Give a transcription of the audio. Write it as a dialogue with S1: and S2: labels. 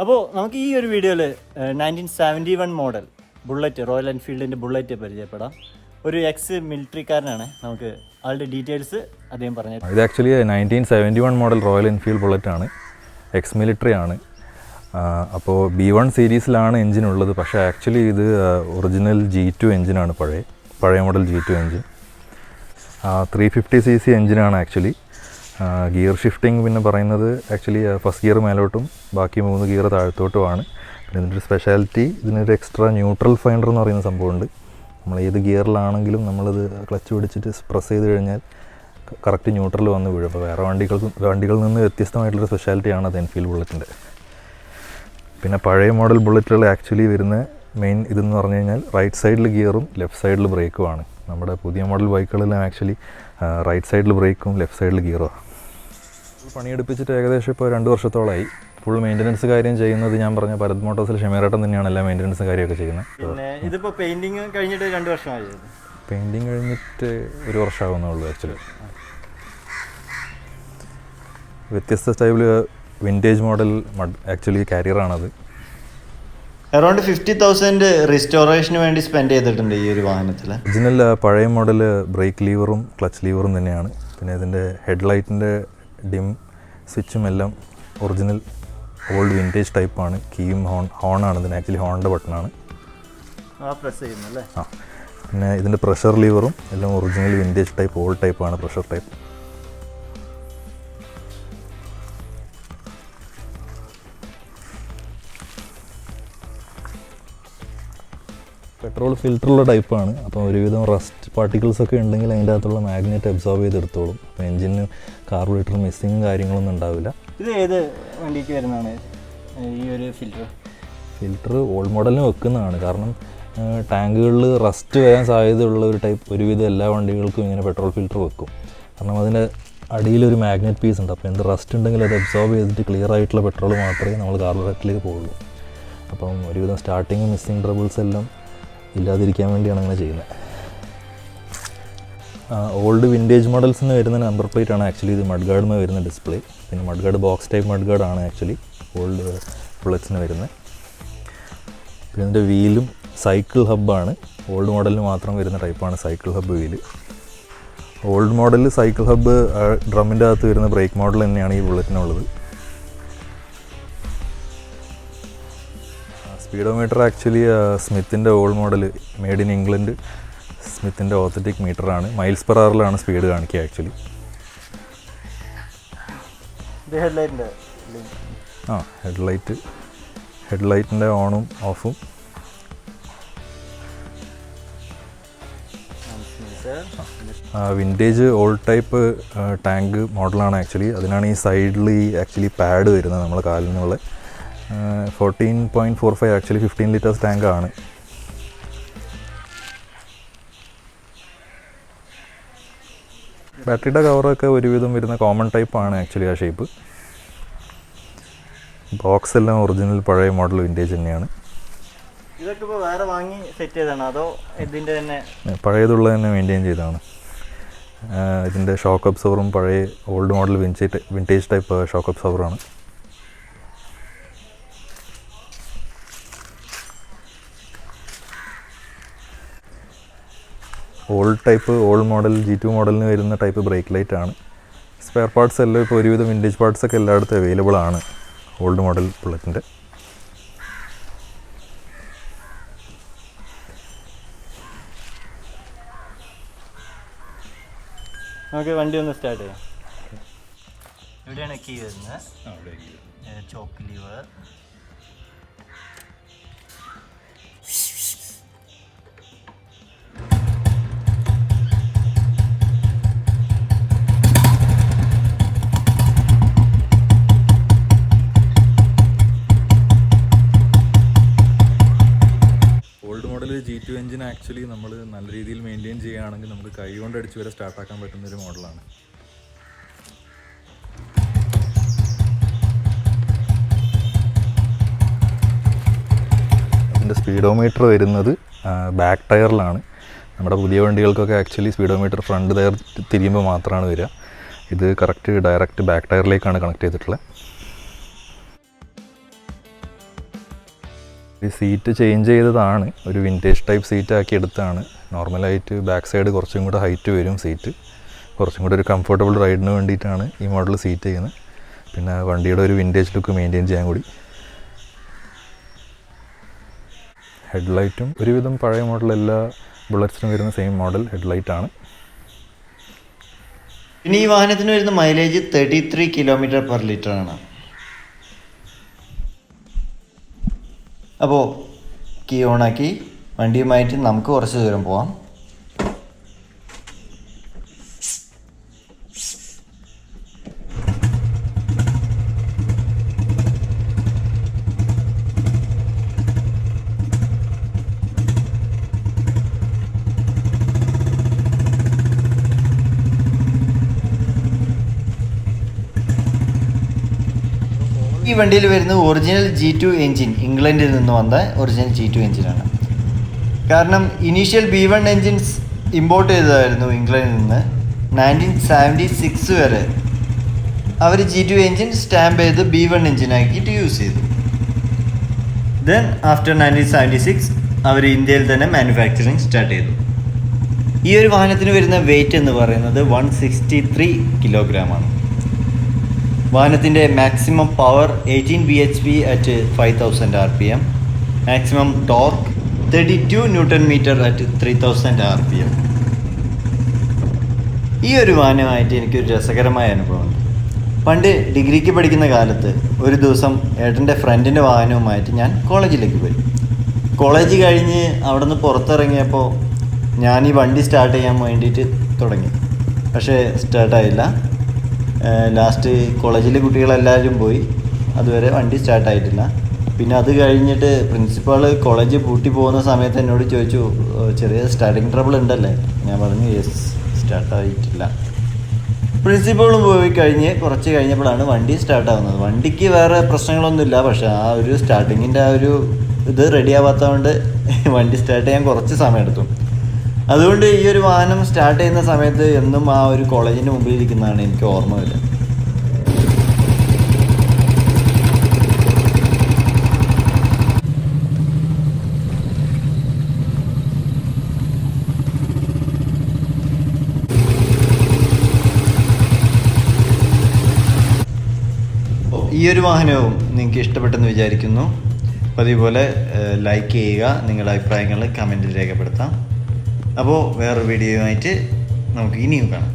S1: അപ്പോൾ നമുക്ക് ഈ ഒരു വീഡിയോയിൽ 1971 മോഡൽ ബുള്ളറ്റ്, റോയൽ എൻഫീൽഡിൻ്റെ ബുള്ളറ്റ് പരിചയപ്പെടാം. ഒരു എക്സ് മിലിറ്ററിക്കാരനാണ്. നമുക്ക് ആളുടെ ഡീറ്റെയിൽസ് അദ്ദേഹം പറഞ്ഞു.
S2: ഇത് ആക്ച്വലി 1971 മോഡൽ റോയൽ എൻഫീൽഡ് ബുള്ളറ്റാണ്. എക്സ് മിലിറ്ററി ആണ്. അപ്പോൾ B1 സീരീസിലാണ് എൻജിൻ ഉള്ളത്. പക്ഷേ ആക്ച്വലി ഇത് ഒറിജിനൽ G2 എൻജിനാണ്. പഴയ മോഡൽ G2 എൻജിൻ. 350cc എൻജിനാണ് ആക്ച്വലി. ഗിയർ ഷിഫ്റ്റിംഗ് പിന്നെ പറയുന്നത് ആക്ച്വലി ഫസ്റ്റ് ഗിയർ മേലോട്ടും ബാക്കി 3 ഗിയർ താഴത്തോട്ടുമാണ്. പിന്നെ ഇതിൻ്റെ ഒരു സ്പെഷ്യാലിറ്റി, ഇതിനൊരു എക്സ്ട്രാ ന്യൂട്രൽ ഫൈൻഡർ എന്ന് പറയുന്ന സംഭവമുണ്ട്. നമ്മൾ ഏത് ഗിയറിലാണെങ്കിലും നമ്മളത് ക്ലച്ച് പിടിച്ചിട്ട് പ്രസ് ചെയ്ത് കഴിഞ്ഞാൽ കറക്റ്റ് ന്യൂട്രൽ വന്ന് വീഴും. അപ്പോൾ വേറെ വണ്ടികളിൽ നിന്ന് വ്യത്യസ്തമായിട്ടുള്ളൊരു സ്പെഷ്യാലിറ്റിയാണ് അത് എൻഫീൽഡ് ബുള്ളറ്റിൻ്റെ. പിന്നെ പഴയ മോഡൽ ബുള്ളറ്റുകൾ ആക്ച്വലി വരുന്ന മെയിൻ ഇതെന്ന് പറഞ്ഞു കഴിഞ്ഞാൽ റൈറ്റ് സൈഡിൽ ഗിയറും ലെഫ്റ്റ് സൈഡിൽ ബ്രേക്കുമാണ്. നമ്മുടെ പുതിയ മോഡൽ ബൈക്കുകളെല്ലാം ആക്ച്വലി റൈറ്റ് സൈഡിൽ ബ്രേക്കും ലെഫ്റ്റ് സൈഡിൽ ഗിയറും. പണിയെടുപ്പിച്ചിട്ട് ഏകദേശം ഇപ്പോൾ 2 വർഷത്തോളമായി. ഫുൾ മെയിൻ്റനൻസ് കാര്യം ചെയ്യുന്നത് ഞാൻ പറഞ്ഞ ഭാരത് മോട്ടോഴ്സിൽ ഷമീറേട്ടൻ തന്നെയാണ് എല്ലാ മെയിൻ്റനൻസ് കാര്യമൊക്കെ ചെയ്യുന്നത്.
S1: പിന്നെ ഇതിപ്പോൾ പെയിൻറ്റിങ് കഴിഞ്ഞിട്ട് 2 വർഷമായി.
S2: പെയിൻറ്റിങ് കഴിഞ്ഞിട്ട് 1 വർഷമാകുന്നേ ഉള്ളൂ ആക്ച്വലി. വ്യത്യസ്ത സ്റ്റൈൽ വിൻറ്റേജ് മോഡൽ ആക്ച്വലി കാരിയറാണത്.
S1: അറൗണ്ട് 50,000 റിസ്റ്റോറേഷന് വേണ്ടി സ്പെൻഡ് ചെയ്തിട്ടുണ്ട് ഈ ഒരു വാഹനത്തിൽ.
S2: ഒറിജിനൽ പഴയ മോഡൽ ബ്രേക്ക് ലീവറും ക്ലച്ച് ലീവറും തന്നെയാണ്. പിന്നെ ഇതിൻ്റെ ഹെഡ്ലൈറ്റിൻ്റെ ഡിം സ്വിച്ചും എല്ലാം ഒറിജിനൽ ഓൾഡ് വിൻറ്റേജ് ടൈപ്പാണ്. കീയും ഹോണാണ് ഇതിന്. ആക്ച്വലി ഹോണിൻ്റെ ബട്ടണാണ്.
S1: പ്രസ് ചെയ്യുന്നല്ലേ.
S2: പിന്നെ ഇതിൻ്റെ പ്രഷർ ലീവറും എല്ലാം ഒറിജിനൽ വിൻറ്റേജ് ടൈപ്പ് ഓൾഡ് ടൈപ്പാണ്. Pressure type. പെട്രോൾ ഫിൽറ്ററുള്ള ടൈപ്പാണ്. അപ്പോൾ ഒരുവിധം റസ്റ്റ് പാർട്ടിക്കിൾസൊക്കെ ഉണ്ടെങ്കിൽ അതിൻ്റെ അകത്തുള്ള മാഗ്നറ്റ് അബ്സോർബ് ചെയ്തെടുത്തോളും. അപ്പോൾ എൻജിന് കാർബറേറ്റർ മിസ്സിങ്ങും കാര്യങ്ങളൊന്നും ഉണ്ടാവില്ല.
S1: ഇത് ഏത് വണ്ടിക്ക് വരുന്നതാണ് ഈ ഒരു
S2: ഫിൽറ്റർ? ഓൾഡ് മോഡലിന് വെക്കുന്നതാണ്. കാരണം ടാങ്കുകളിൽ റസ്റ്റ് വരാൻ സാധ്യതയുള്ള ഒരു ടൈപ്പ് ഒരുവിധം എല്ലാ വണ്ടികൾക്കും ഇങ്ങനെ പെട്രോൾ ഫിൽറ്റർ വെക്കും. കാരണം അതിൻ്റെ അടിയിലൊരു മാഗ്നറ്റ് പീസ് ഉണ്ട്. അപ്പോൾ എന്ത് റസ്റ്റ് ഉണ്ടെങ്കിൽ അത് അബ്സോർബ് ചെയ്തിട്ട് ക്ലിയർ ആയിട്ടുള്ള പെട്രോൾ മാത്രമേ നമ്മൾ കാർബറേറ്ററിലേക്ക് പോകുള്ളൂ. അപ്പം ഒരുവിധം സ്റ്റാർട്ടിങ് മിസ്സിങ് ട്രബിൾസ് എല്ലാം ഇല്ലാതിരിക്കാൻ വേണ്ടിയാണ് അങ്ങനെ ചെയ്യുന്നത്. ഓൾഡ് വിൻറ്റേജ് മോഡൽസിന് വരുന്ന നമ്പർ പ്ലേറ്റ് ആണ് ആക്ച്വലി ഇത് മഡ് ഗാർഡിന് വരുന്ന ഡിസ്പ്ലേ. പിന്നെ mud guard box type mud ഗാർഡാണ് ആക്ച്വലി ഓൾഡ് ബുള്ളറ്റ്സിന് വരുന്നത്. പിന്നെ ഇതിൻ്റെ വീലും സൈക്കിൾ ഹബ്ബാണ്. ഓൾഡ് മോഡലിന് മാത്രം വരുന്ന ടൈപ്പാണ് സൈക്കിൾ ഹബ്ബ് വീല്. ഓൾഡ് മോഡലിൽ സൈക്കിൾ ഹബ്ബ് ഡ്രമ്മിൻ്റെ അകത്ത് വരുന്ന ബ്രേക്ക് മോഡൽ തന്നെയാണ് ഈ ബുള്ളറ്റിനുള്ളത്. സ്പീഡോമീറ്റർ ആക്ച്വലി സ്മിത്തിൻ്റെ old model made in England സ്മിത്തിൻ്റെ ഓത്തറ്റിക് മീറ്ററാണ്. മൈൽസ് പെർ അവറിലാണ് സ്പീഡ് കാണിക്കുക ആക്ച്വലി. ഹെഡ്ലൈറ്റിൻ്റെ ഓണും ഓഫും. വിൻറ്റേജ് ഓൾഡ് ടൈപ്പ് ടാങ്ക് മോഡലാണ് ആക്ച്വലി. അതിനാണ് ഈ സൈഡിൽ ഈ ആക്ച്വലി പാഡ് വരുന്നത് നമ്മളെ കാലിനുള്ള. 14.45 ആക്ച്വലി 15 ലിറ്റേഴ്സ് ടാങ്കാണ്. ബാറ്ററിയുടെ കവറൊക്കെ ഒരുവിധം വരുന്ന കോമൺ ടൈപ്പാണ് ആക്ച്വലി ആ ഷേപ്പ്. ബോക്സ് എല്ലാം ഒറിജിനൽ പഴയ മോഡൽ വിൻറ്റേജ് തന്നെയാണ്.
S1: ഇതൊക്കെ ഇപ്പോൾ വേറെ വാങ്ങി സെറ്റ് ചെയ്തതാണോ അതോ ഇതിൻ്റെ തന്നെ
S2: പഴയതുള്ളത് തന്നെ മെയിൻറ്റെയിൻ ചെയ്തതാണ്. ഇതിൻ്റെ ഷോക്ക് അബ്സോർവറും പഴയ old model vintage type shock അബ്സോർവറാണ്. ഓൾഡ് മോഡൽ G2 മോഡലിന് വരുന്ന ടൈപ്പ് ബ്രേക്ക് ലൈറ്റ് ആണ്. സ്പെയർ പാർട്സ് എല്ലാം ഇപ്പോൾ ഒരുവിധം വിൻറ്റേജ് പാർട്സൊക്കെ എല്ലായിടത്തും അവൈലബിൾ ആണ് ഓൾഡ് മോഡൽ ബുള്ളറ്റിൻ്റെ.
S1: നമുക്ക് വണ്ടി ഒന്ന് സ്റ്റാർട്ട് ചെയ്യാം. എവിടെയാണ് കീ വരുന്നത്? Chalk liver.
S2: G2 engine actually നമ്മൾ നല്ല രീതിയിൽ മെയിൻറ്റെയിൻ ചെയ്യുകയാണെങ്കിൽ നമുക്ക് കൈ കൊണ്ട് അടിച്ച് വരെ സ്റ്റാർട്ടാക്കാൻ പറ്റുന്നൊരു മോഡലാണ്. അതിൻ്റെ സ്പീഡോമീറ്റർ വരുന്നത് ബാക്ക് ടയറിലാണ്. നമ്മുടെ പുതിയ വണ്ടികൾക്കൊക്കെ ആക്ച്വലി സ്പീഡോമീറ്റർ ഫ്രണ്ട് ടയർ തിരിയുമ്പോൾ മാത്രമാണ് വരിക. ഇത് കറക്റ്റ് ഡയറക്റ്റ് ബാക്ക് ടയറിലേക്കാണ് കണക്ട് ചെയ്തിട്ടുള്ളത്. ഈ സീറ്റ് ചേഞ്ച് ചെയ്തതാണ്, ഒരു വിൻറ്റേജ് ടൈപ്പ് സീറ്റ് ആക്കി എടുത്താണ്. നോർമലായിട്ട് ബാക്ക് സൈഡ് കുറച്ചും കൂടെ ഹൈറ്റ് വരും സീറ്റ്, കുറച്ചും കൂടെ ഒരു കംഫർട്ടബിൾ റൈഡിന് വേണ്ടിയിട്ടാണ് ഈ മോഡൽ സീറ്റ് ചെയ്യുന്നത്. പിന്നെ വണ്ടിയുടെ ഒരു വിൻറ്റേജ് ലുക്ക് മെയിൻറ്റെയിൻ ചെയ്യാൻ കൂടി. ഹെഡ്ലൈറ്റും ഒരുവിധം പഴയ മോഡൽ എല്ലാ ബുള്ളറ്റ്സിനും വരുന്ന സെയിം മോഡൽ ഹെഡ്ലൈറ്റാണ്.
S1: പിന്നെ ഈ വാഹനത്തിന് വരുന്ന മൈലേജ് 33 km/L ആണ്. അപ്പോൾ കീ ഓണാക്കി വണ്ടിയുമായിട്ട് നമുക്ക് കുറച്ച് ദൂരം പോവാം. ഈ വണ്ടിയിൽ വരുന്നത് ഒറിജിനൽ G2 എൻജിൻ, ഇംഗ്ലണ്ടിൽ നിന്ന് വന്ന ഒറിജിനൽ G2 എൻജിനാണ്. കാരണം ഇനീഷ്യൽ B1 എൻജിൻസ് ഇമ്പോർട്ട് ചെയ്തതായിരുന്നു ഇംഗ്ലണ്ടിൽ നിന്ന്. 1976 വരെ അവർ G2 എൻജിൻ സ്റ്റാമ്പ് ചെയ്ത് B1 എൻജിനാക്കിയിട്ട് യൂസ് ചെയ്തു. ദെൻ ആഫ്റ്റർ 1976 അവർ ഇന്ത്യയിൽ തന്നെ മാനുഫാക്ചറിങ് സ്റ്റാർട്ട് ചെയ്തു. ഈ ഒരു വാഹനത്തിന് വരുന്ന വെയിറ്റ് എന്ന് പറയുന്നത് 163 kg. വാഹനത്തിൻ്റെ maximum power 18 bhp at 5000 rpm, maximum torque 32 Nm at 3000 rpm. ഈ ഒരു വാഹനമായിട്ട് എനിക്കൊരു രസകരമായ അനുഭവമുണ്ട്. പണ്ട് ഡിഗ്രിക്ക് പഠിക്കുന്ന കാലത്ത് ഒരു ദിവസം ഏട്ടൻ്റെ ഫ്രണ്ടിൻ്റെ വാഹനവുമായിട്ട് ഞാൻ കോളേജിലേക്ക് പോയി. കോളേജ് കഴിഞ്ഞ് അവിടെ നിന്ന് പുറത്തിറങ്ങിയപ്പോൾ ഞാൻ ഈ വണ്ടി സ്റ്റാർട്ട് ചെയ്യാൻ വേണ്ടിയിട്ട് തുടങ്ങി. പക്ഷേ സ്റ്റാർട്ടായില്ല. ലാസ്റ്റ് കോളേജിലെ കുട്ടികളെല്ലാവരും പോയി, അതുവരെ വണ്ടി സ്റ്റാർട്ടായിട്ടില്ല. പിന്നെ അത് കഴിഞ്ഞിട്ട് പ്രിൻസിപ്പാൾ കോളേജ് പൂട്ടി പോകുന്ന സമയത്ത് എന്നോട് ചോദിച്ചു, ചെറിയ സ്റ്റാർട്ടിങ് ട്രബിൾ ഉണ്ടല്ലേ? ഞാൻ പറഞ്ഞു യെസ്, സ്റ്റാർട്ടായിട്ടില്ല. പ്രിൻസിപ്പാളും പോയി കഴിഞ്ഞ് കുറച്ച് കഴിഞ്ഞപ്പോഴാണ് വണ്ടി സ്റ്റാർട്ടാവുന്നത്. വണ്ടിക്ക് വേറെ പ്രശ്നങ്ങളൊന്നുമില്ല, പക്ഷേ ആ ഒരു സ്റ്റാർട്ടിങ്ങിൻ്റെ ആ ഒരു ഇത് റെഡി ആവാത്തതുകൊണ്ട് വണ്ടി സ്റ്റാർട്ട് ചെയ്യാൻ കുറച്ച് സമയമെടുത്തു. അതുകൊണ്ട് ഈ ഒരു വാഹനം സ്റ്റാർട്ട് ചെയ്യുന്ന സമയത്ത് എന്നും ആ ഒരു കോളേജിൻ്റെ മുമ്പിൽ ഇരിക്കുന്നതാണ് എനിക്ക് ഓർമ്മ വരിക. ഈ ഒരു വാഹനവും നിങ്ങൾക്ക് ഇഷ്ടപ്പെട്ടെന്ന് വിചാരിക്കുന്നു. പതിപോലെ ലൈക്ക് ചെയ്യുക, നിങ്ങളുടെ അഭിപ്രായങ്ങൾ കമൻറ്റിൽ രേഖപ്പെടുത്താം. അപ്പോൾ വേറൊരു വീഡിയോയുമായിട്ട് നമുക്ക് ഇനിയും കാണാം.